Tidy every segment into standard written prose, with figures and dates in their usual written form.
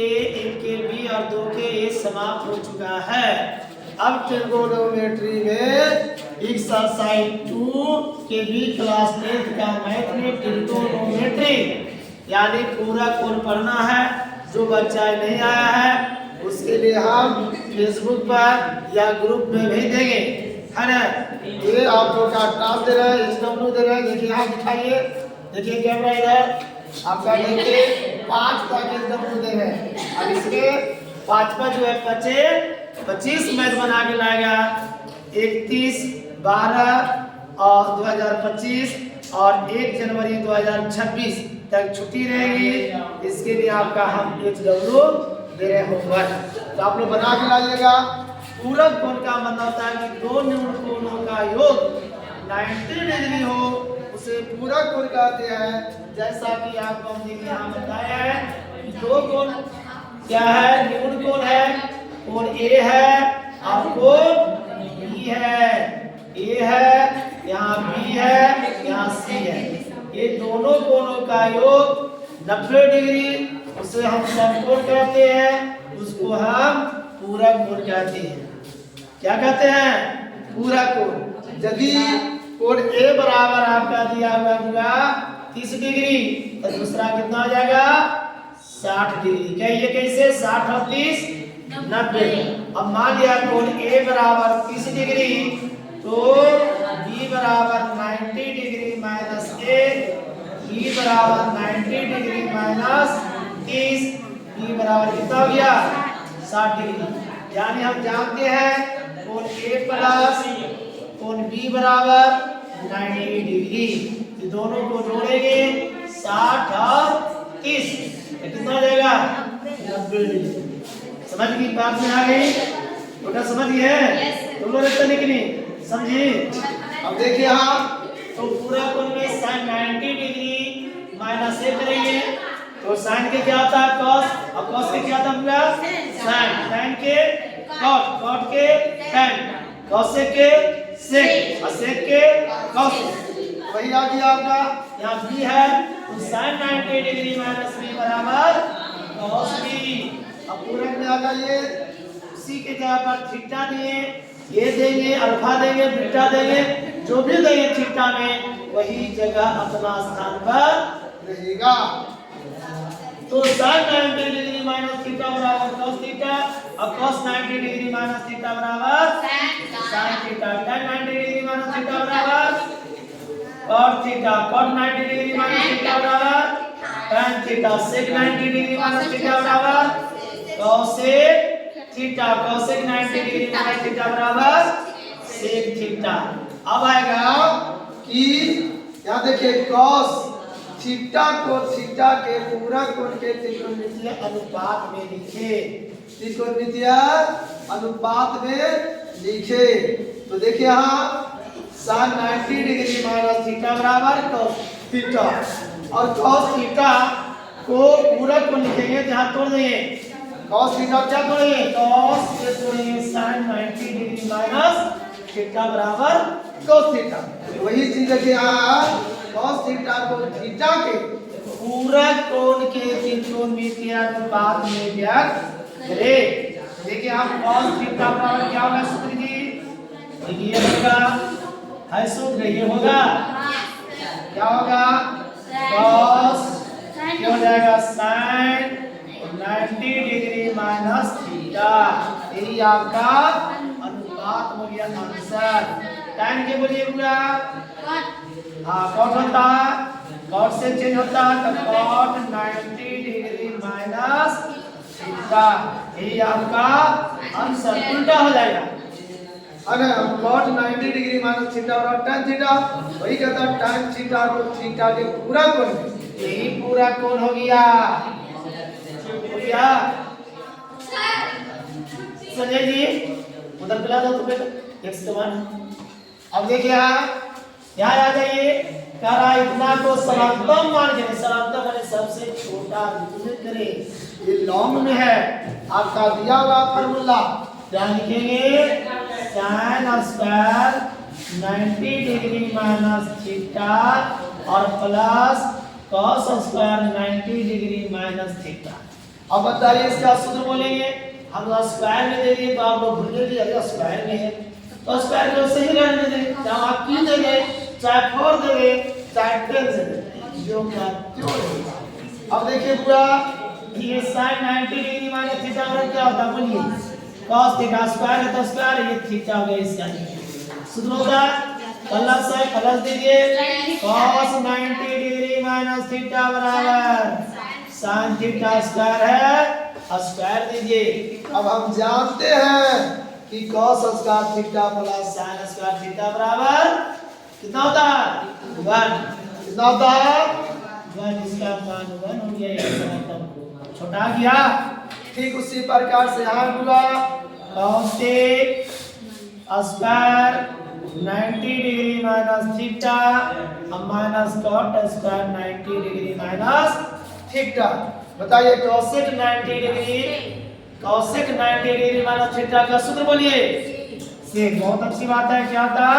एक के बी और दो के ए समाप्त हो चुका है। अब ट्रिगोनोमेट्री में एक्सरसाइज 2 के बी क्लास 10 का मैथ में ट्रिगोनोमेट्री यानी पूरा कोण पढ़ना है। जो बच्चा नहीं आया है उसके लिए हम फेसबुक पर या ग्रुप में भेज देंगे, है ना। ये आप लोग का टास्क दे रहे हैं, एसडब्ल्यू दे रहे हैं। देखिए यहाँ दिखाइए, देखिए कैमरा इधर आपका, देखिए 5 तक एसडब्ल्यू दे रहे हैं। अब इसमें 5 जो है 25 मैथ बना के लाएगा। 31, 12 और 2025 और 1 जनवरी 2026 तक छुट्टी रहेगी। इसके लिए आपका हम एसडब्ल्यू दे रहे होंगे, तो आप लोग बना के लाइएगा। पूरक कोण का मतलब होता है कि दो न्यून कोणों का योग 90 डिग्री हो, उसे पूरक कोण कहते हैं। जैसा कि आपको हमने यहाँ बताया है, दो कोण क्या है, न्यून कोण है, कोण ए है और कोण बी है। ए है, यहाँ बी है, यहाँ सी है। ये दोनों कोणों का योग 90 डिग्री, उसे हम समकोण कहते हैं, उसको हम पूरक कोण कहते हैं। क्या कहते हैं? पूरक कोण। यदि कोण ए बराबर आपका दिया हुआ 30 डिग्री तो दूसरा कितना हो जाएगा? 60 डिग्री। क्या ये कैसे? 60 और 30 90। अब मान लिया कोण ए बराबर 30 डिग्री तो बी बराबर 90 डिग्री माइनस 1, बी बराबर 90 डिग्री माइनस 30, बी बराबर कितना हो गया? 60 डिग्री। यानी हम जानते हैं कोण ए प्लस कोण बी बराबर 90 डिग्री। ये दोनों को जोड़ेंगे 60 और 30 कितना हो जाएगा? 90 डिग्री। समझ की बात में आ गई? बेटा समझ गए? तुम लोग इतना नहीं समझी? अब देखिए यहाँ तो पूरा कोण में sin 90 डिग्री माइनस 1 करेंगे तो sin के क्या होता है? cos, और cos के क्या होता है? sin, sin के cot, cot के tan, cos के sec और sec के cos। वही आ गया आपका, यहाँ b है तो sin 90 डिग्री माइनस b बराबर cos b। अब पूरक में आ जाइए, उसी के जगह पर थीटा दिए, ये देंगे, अल्फा देंगे, बीटा देंगे, जो भी देंगे थीटा में वही जगह अपना स्थान पर रहेगा। तो sin 90 डिग्री माइनस थीटा बराबर cos थीटा और cos 90 डिग्री माइनस थीटा बराबर sin theta. tan 90 degree minus theta बराबर cot theta, cot 90 degree minus theta बराबर tan theta, sec 90 degree minus theta बराबर cosec theta, cosec 90 degree minus theta बराबर sec theta. अब आएगा कि यहाँ देखिए cos थीटा को थीटा के पूरक कोण के त्रिकोणमितीय अनुपात में लिखे, त्रिकोणमितीय अनुपात में लिखे। तो देखिए यहाँ sin 90 डिग्री माइनस थीटा बराबर cos थीटा और cos थीटा को पूरक को लिखेंगे, जहाँ तोड़ देंगे cos थीटा क्या तोड़ेंगे? cos से तोड़ेंगे sin 90 डिग्री माइनस थीटा बराबर cos थीटा। वही चीज है कि यहाँ cos थीटा को थीटा के पूरक कोण के त्रिकोणमितीय अनुपात में व्यक्त करें। देखिए हम cos थीटा बराबर क्या होगा सूत्र जी? ये होगा है सूत्र, ये होगा क्या होगा? cos क्या हो जाएगा? sin 90 degree minus theta. यही आपका अनुपात हो गया आंसर। tan के बोलिए पूरा, हाँ cot होता है, cot से चेंज होता है तो cot 90 डिग्री माइनस थीटा। यही आपका आंसर उल्टा हो जाएगा। अगर cot 90 डिग्री माइनस थीटा और tan थीटा, वही कहता है tan थीटा को थीटा के पूरा कोण, यही पूरा कोण हो गया। संजय जी उधर पिला दो तो बेटा x1। अब देखिए यहाँ आ जाइए, कह रहा है इतना को समांतम मान के, समांतम माने सबसे छोटा विचलित करें। ये लॉन्ग में है आपका दिया हुआ फार्मूला, क्या लिखेंगे? sin square 90 degree minus theta और plus cos square 90 degree minus theta. अब बताइए इसका सूत्र बोलेंगे। हम स्क्वायर में दे दिए तो आप लोग भूल गए अरे स्क्वायर में है, तो स्क्वायर को सही रहने देंगे, चाहे आप 3 देंगे, चाहे 4 देंगे, चाहे 10 देंगे, जो क्या क्यों नहीं। अब देखिए पूरा ये sin 90 डिग्री माइनस थीटा बराबर क्या होता है बोलिए, cos थीटा स्क्वायर है तो स्क्वायर, ये थीटा हो गया इसका सूत्र होगा प्लस है, प्लस दीजिए cos 90 डिग्री माइनस थीटा बराबर sin थीटा स्क्वायर है, स्क्वायर दीजिए। अब हम जानते हैं कि cos square theta plus sin square theta बराबर कितना होता है 1, कितना होता है 1, इसका मान 1 हो गया, इसका मतलब छोटा गया। ठीक उसी प्रकार से यहाँ पूरा cos square 90 degree minus theta minus cot square 90 degree minus theta. बताइए cosec 90 डिग्री माइनस थीटा का सूत्र बोलिए सेक, बहुत अच्छी बात है, क्या था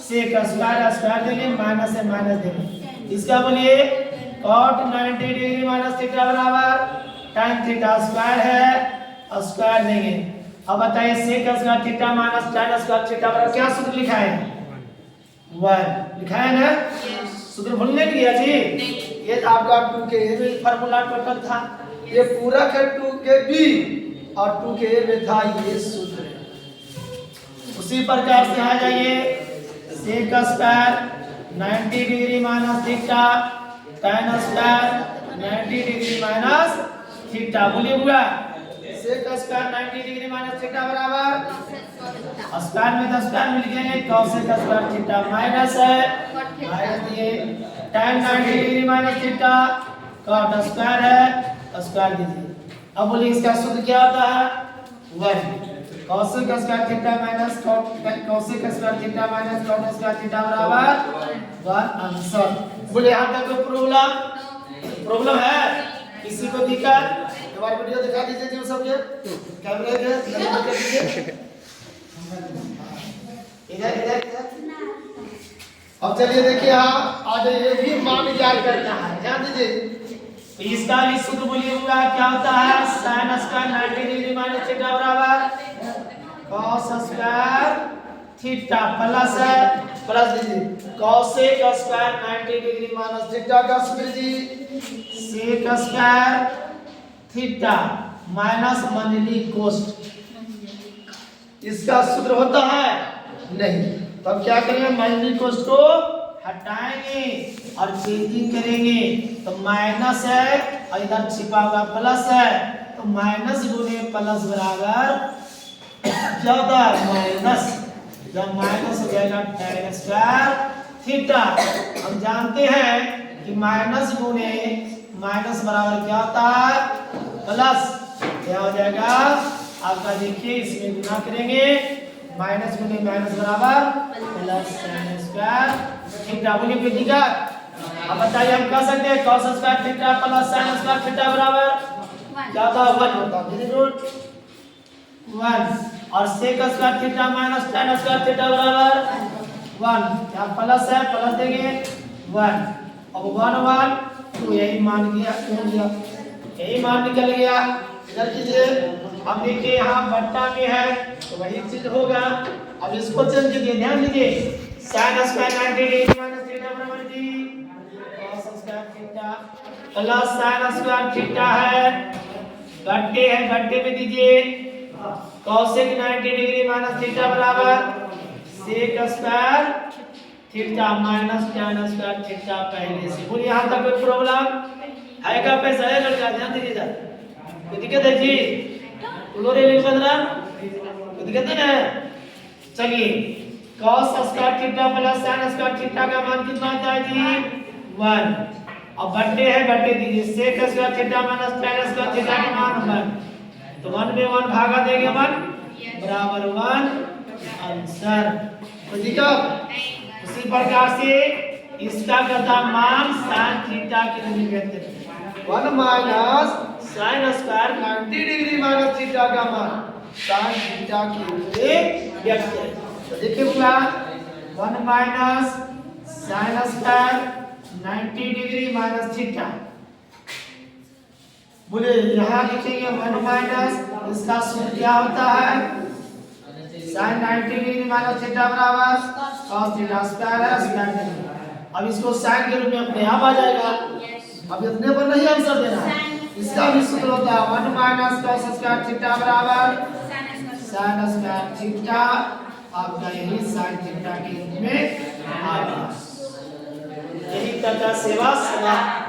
सेक स्क्वायर, स्क्वायर देंगे माइनस है माइनस देंगे, इसका बोलिए cot 90 डिग्री माइनस थीटा बराबर tan थीटा स्क्वायर है, स्क्वायर देंगे। अब बताइए sec square theta minus tan square theta बराबर क्या सूत्र लिखा है 1 लिखा है ना, सूत्र भूलने नहीं गया जी। ये आपका 2 के ए में फार्मूला टोटल था, ये पूरा है 2 के बी और 2 के ए में था ये सूत्र। उसी प्रकार से आ जाइए sec square 90 degree minus theta tan square 90 degree minus theta, बोलिए पूरा sec square 90 degree minus theta बराबर स्क्वायर में 10 स्क्वायर मिल गए, cosec स्क्वायर थीटा माइनस है माइनस दिए tan 90 degree minus theta cot square है, स्क्वायर दीजिए। अब बोलिए इसका सूत्र क्या होता है 1, cosec square theta minus cosec square theta minus cot square theta बराबर 1 आंसर। बोले यहाँ तक कोई प्रॉब्लम है किसी को दिक्कत, हमारी वीडियो दिखा दीजिए जी सबके कैमरे के इधर इधर इधर। अब चलिए देखिए यहाँ आज ये भी मान याद करना है, ध्यान दीजिए। तो इसका भी सूत्र बोलिए पूरा क्या होता है sin square 90 degree minus theta बराबर cos स्क्वायर थीटा प्लस है, प्लस दीजिए cosec square 90 degree minus theta का सूत्र जी sec स्क्वायर थीटा माइनस मनली कोस्ट, इसका सूत्र होता है नहीं। तो अब क्या करेंगे मनली कोस्ट को हटाएंगे और चेंजिंग करेंगे, तो माइनस है और इधर छिपा हुआ प्लस है, तो माइनस गुने प्लस बराबर क्या होता है माइनस, जब माइनस हो जाएगा tan स्क्वायर थीटा। हम जानते हैं कि माइनस गुने माइनस बराबर क्या होता है प्लस, क्या हो जाएगा आपका देखिए इसमें गुना करेंगे माइनस गुने माइनस बराबर प्लस sin स्क्वायर थीटा। बोलिए कोई दिक्कत? अब बताइए हम कह सकते हैं cos square theta plus sin square theta बराबर क्या होता है 1 होता है, वेरी गुड 1, और sec square theta minus tan square theta बराबर 1, क्या प्लस है प्लस देंगे 1, अब 1 1 तो यही मान गया यही मान निकल गया। इधर कीजिए, अब देखिए यहाँ बट्टा में है तो वही चीज होगा। अब इसको चेंज कीजिए, ध्यान दीजिए sin square 90 degree minus theta बराबर जी cos square theta plus sin square theta है, गड्ढे में दीजिए cosec 90 डिग्री माइनस थीटा बराबर sec square theta minus tan square theta पहले से। बोलिए यहाँ तक कोई प्रॉब्लम है क्या? पैसा है लड़का, ध्यान दीजिए सर, कोई दिक्कत है जी? लोरे लिख बदला कोई दिक्कत है ना? चलिए cos square theta plus sin square theta का मान कितना आता है जी 1, अब गड्ढे है गड्ढे दीजिए sec square theta minus tan square theta का मान 1, तो 1 में 1 भागा देंगे 1 बराबर 1 आंसर। कोई दिक्कत? उसी प्रकार से इसका करता मान sin थीटा के लिए कहते हैं 1 minus sin square 90 degree minus theta का मान sin थीटा के लिए व्यक्त है। तो देखिए पूरा 1 minus sin square 90 degree minus theta, बोले यहाँ लिखेंगे 1 माइनस इसका सूत्र क्या होता है sin 90 डिग्री माइनस थीटा बराबर cos थीटा स्क्वायर है स्क्वायर थीटा। अब इसको sin के रूप में अपने आप आ जाएगा। अब इतने पर नहीं आंसर देना है, इसका भी सूत्र होता है 1 माइनस cos स्क्वायर थीटा बराबर sin स्क्वायर थीटा। आपका यही sin थीटा के रूप में आ गया। यही तक का सेवा समाप्त।